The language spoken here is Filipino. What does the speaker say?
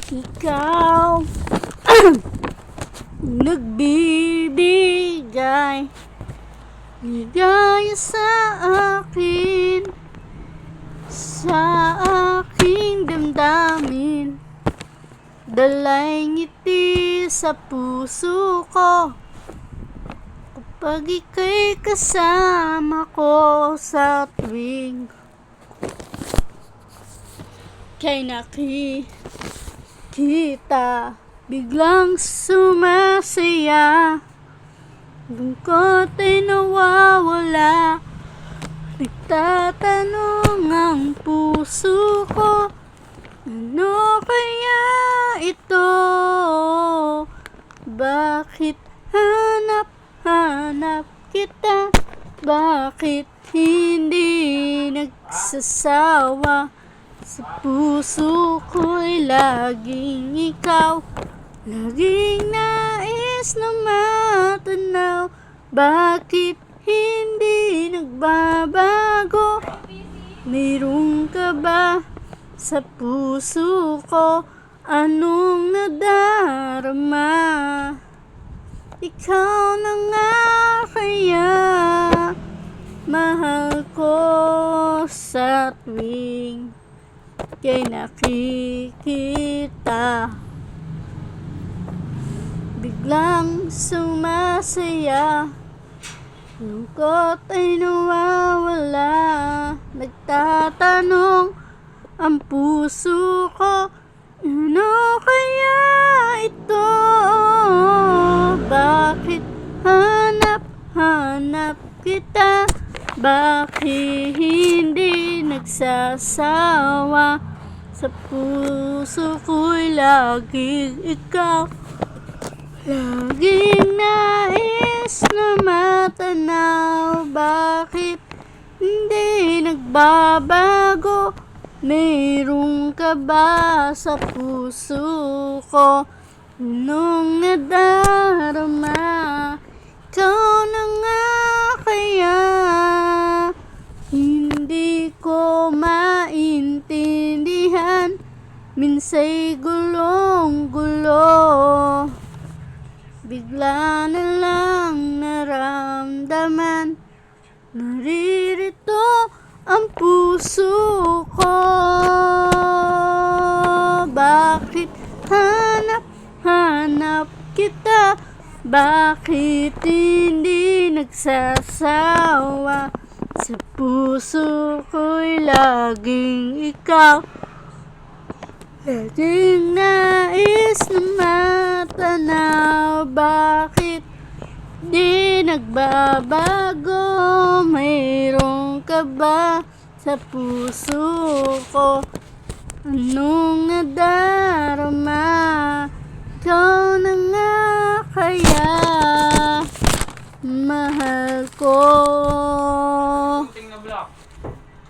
Ikaw nagbibigay ligaya sa akin, sa aking damdamin. Dalay ngiti sa puso ko kapag ika'y kasama ko sa tuwing kay nakikita. Biglang sumasaya, lungkot ay nawawala. Nagtatanong ang puso ko, ano kaya ito? Bakit hanap kita? Bakit hindi nagsasawa? Sa puso ko'y laging ikaw, laging nais na matanaw. Bakit hindi nagbabago? Mayroon ka ba sa puso ko? Anong nadarama? Ikaw na nga kaya mahal ko sa tuwing kay nakikita. Biglang sumasaya, lungkot ay nawawala. Nagtatanong ang puso ko, ano kaya ito? Bakit hanap kita? Bakit hindi nagsasawa? Sa puso ko'y laging ikaw, laging nais na matanaw. Bakit hindi nagbabago? Mayroon ka ba sa puso ko? Anong nadarama? Ikaw na nga kaya hindi ko maintindihan. Minsa'y gulong-gulo, bigla na lang naramdaman. Naririto ang puso ko. Bakit hanap kita? Bakit hindi nagsasawa? Sa puso ko'y laging ikaw, laging nais na matanaw. Bakit di nagbabago? Mayroon ka ba sa puso ko? Anong nadarama? Ikaw na nga kaya mahal ko